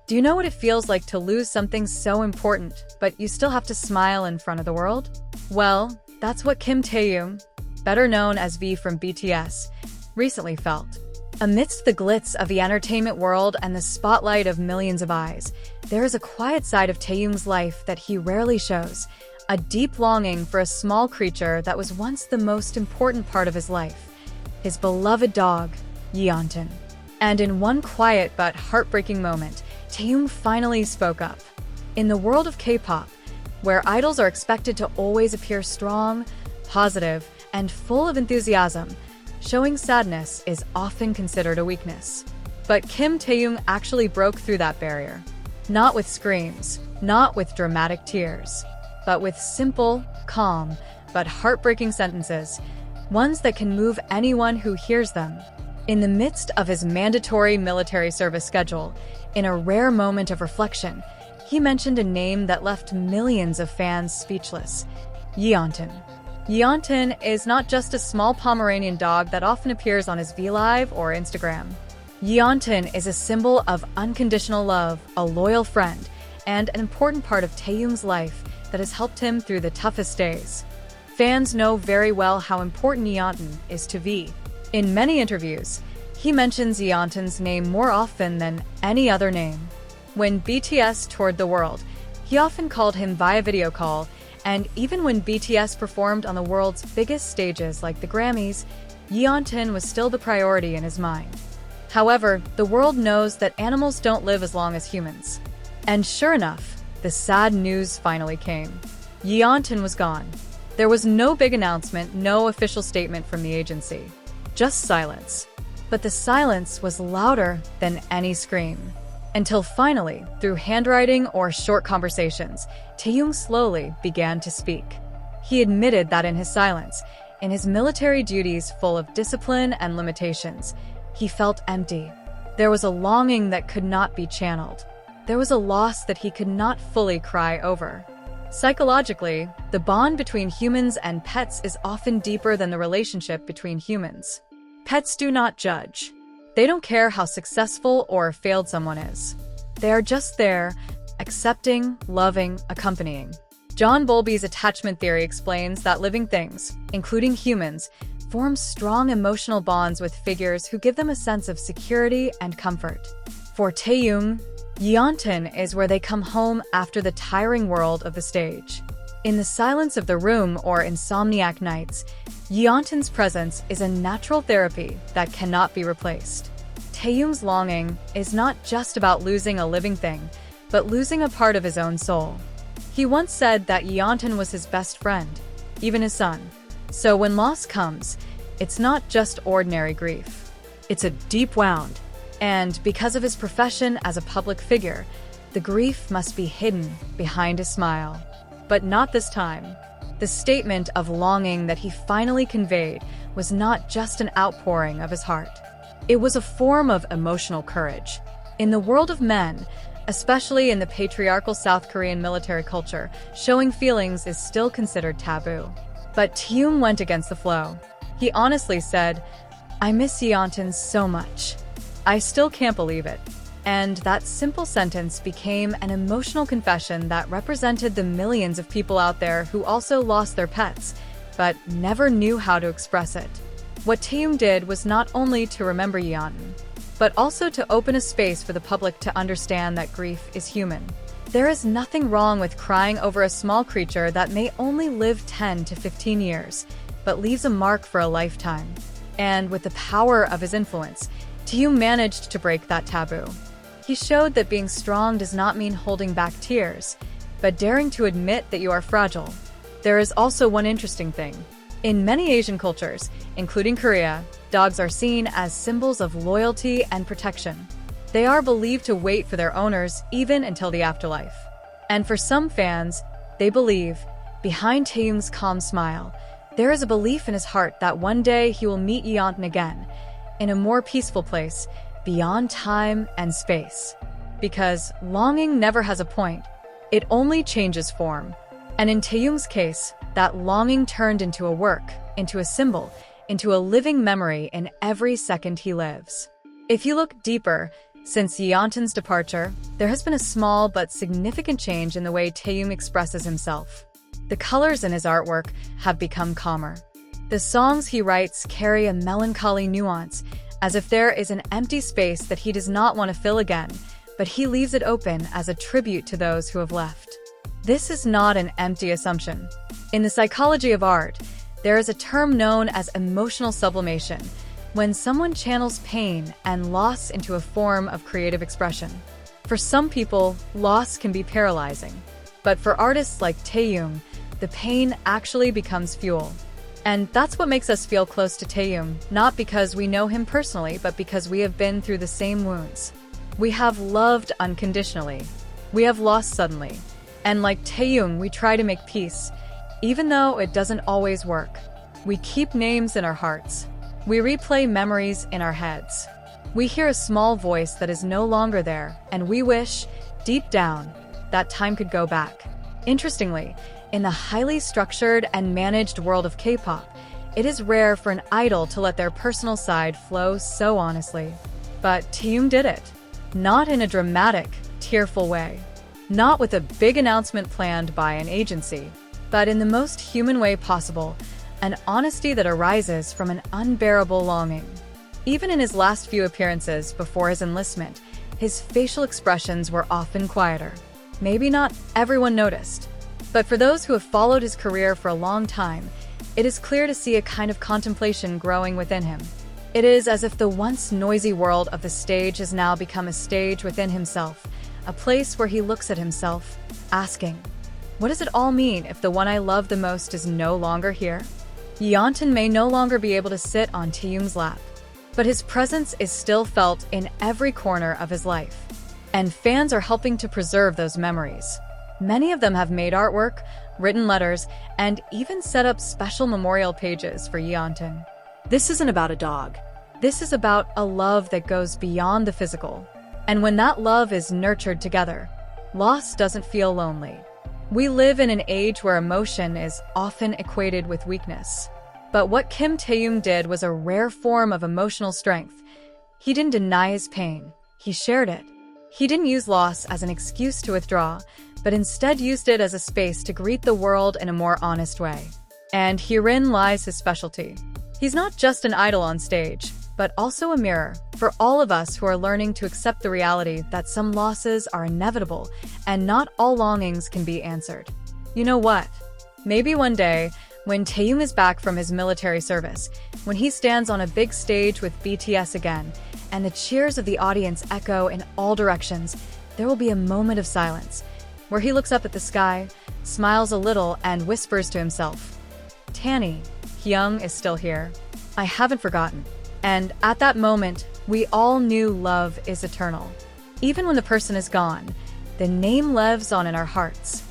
Do you know what it feels like to lose something so important, but you still have to smile in front of the world? Well, that's what Kim Taehyung, better known as V from BTS, recently felt. Amidst the glitz of the entertainment world and the spotlight of millions of eyes, there is a quiet side of Taehyung's life that he rarely shows, a deep longing for a small creature that was once the most important part of his life, his beloved dog, Yeontan. And in one quiet but heartbreaking moment, Taehyung finally spoke up. In the world of K-pop, where idols are expected to always appear strong, positive, and full of enthusiasm, showing sadness is often considered a weakness. But Kim Taehyung actually broke through that barrier. Not with screams, not with dramatic tears, but with simple, calm, but heartbreaking sentences, ones that can move anyone who hears them. In the midst of his mandatory military service schedule, in a rare moment of reflection, he mentioned a name that left millions of fans speechless: Yeontan. Yeontan is not just a small Pomeranian dog that often appears on his VLive or Instagram. Yeontan is a symbol of unconditional love, a loyal friend, and an important part of Taehyung's life that has helped him through the toughest days. Fans know very well how important Yeontan is to V. In many interviews, he mentions Yeontan's name more often than any other name. When BTS toured the world, he often called him via video call, and even when BTS performed on the world's biggest stages like the Grammys, Yeontan was still the priority in his mind. However, the world knows that animals don't live as long as humans. And sure enough, the sad news finally came. Yeontan was gone. There was no big announcement, no official statement from the agency. Just silence. But the silence was louder than any scream. Until finally, through handwriting or short conversations, Taehyung slowly began to speak. He admitted that in his silence, in his military duties full of discipline and limitations, he felt empty. There was a longing that could not be channeled. There was a loss that he could not fully cry over. Psychologically, the bond between humans and pets is often deeper than the relationship between humans. Pets do not judge. They don't care how successful or failed someone is. They are just there, accepting, loving, accompanying. John Bowlby's attachment theory explains that living things, including humans, form strong emotional bonds with figures who give them a sense of security and comfort. For Taehyung, Yeontan is where they come home after the tiring world of the stage. In the silence of the room or insomniac nights, Yeontan's presence is a natural therapy that cannot be replaced. Taehyung's longing is not just about losing a living thing, but losing a part of his own soul. He once said that Yeontan was his best friend, even his son. So when loss comes, it's not just ordinary grief. It's a deep wound. And because of his profession as a public figure, the grief must be hidden behind a smile. But not this time. The statement of longing that he finally conveyed was not just an outpouring of his heart. It was a form of emotional courage. In the world of men, especially in the patriarchal South Korean military culture, showing feelings is still considered taboo. But Taehyung went against the flow. He honestly said, "I miss Yeontan so much. I still can't believe it." And that simple sentence became an emotional confession that represented the millions of people out there who also lost their pets, but never knew how to express it. What Taehyung did was not only to remember Yeontan, but also to open a space for the public to understand that grief is human. There is nothing wrong with crying over a small creature that may only live 10 to 15 years, but leaves a mark for a lifetime. And with the power of his influence, Taehyung managed to break that taboo. He showed that being strong does not mean holding back tears, but daring to admit that you are fragile. There is also one interesting thing. In many Asian cultures, including Korea, dogs are seen as symbols of loyalty and protection. They are believed to wait for their owners even until the afterlife. And for some fans, they believe, behind Taehyung's calm smile, there is a belief in his heart that one day he will meet Yeontan again, in a more peaceful place, beyond time and space. Because longing never has a point, it only changes form. And in Taehyung's case, that longing turned into a work, into a symbol, into a living memory in every second he lives. If you look deeper, Since Yeontan's departure, there has been a small but significant change in the way Taehyung expresses himself. The colors in his artwork have become calmer. The songs he writes carry a melancholy nuance, as if there is an empty space that he does not want to fill again, but he leaves it open as a tribute to those who have left. This is not an empty assumption. In the psychology of art, there is a term known as emotional sublimation, when someone channels pain and loss into a form of creative expression. For some people, loss can be paralyzing. But for artists like Taehyung, the pain actually becomes fuel. And that's what makes us feel close to Taehyung, not because we know him personally, but because we have been through the same wounds. We have loved unconditionally. We have lost suddenly. And like Taehyung, we try to make peace, even though it doesn't always work. We keep names in our hearts. We replay memories in our heads. We hear a small voice that is no longer there, and we wish, deep down, that time could go back. Interestingly, in the highly structured and managed world of K-pop, it is rare for an idol to let their personal side flow so honestly. But Taehyung did it. Not in a dramatic, tearful way. Not with a big announcement planned by an agency, but in the most human way possible, an honesty that arises from an unbearable longing. Even in his last few appearances before his enlistment, his facial expressions were often quieter. Maybe not everyone noticed, but for those who have followed his career for a long time, it is clear to see a kind of contemplation growing within him. It is as if the once noisy world of the stage has now become a stage within himself, a place where he looks at himself, asking, what does it all mean if the one I love the most is no longer here? Yeontan may no longer be able to sit on Taehyung's lap, but his presence is still felt in every corner of his life. And fans are helping to preserve those memories. Many of them have made artwork, written letters, and even set up special memorial pages for Yeontan. This isn't about a dog. This is about a love that goes beyond the physical. And when that love is nurtured together, loss doesn't feel lonely. We live in an age where emotion is often equated with weakness. But what Kim Taehyung did was a rare form of emotional strength. He didn't deny his pain. He shared it. He didn't use loss as an excuse to withdraw, but instead used it as a space to greet the world in a more honest way. And herein lies his specialty. He's not just an idol on stage, but also a mirror for all of us who are learning to accept the reality that some losses are inevitable and not all longings can be answered. You know what? Maybe one day, when Taehyung is back from his military service, when he stands on a big stage with BTS again, and the cheers of the audience echo in all directions, there will be a moment of silence, where he looks up at the sky, smiles a little, and whispers to himself, Tanny, Hyung is still here. I haven't forgotten. And at that moment, we all knew love is eternal. Even when the person is gone, the name lives on in our hearts.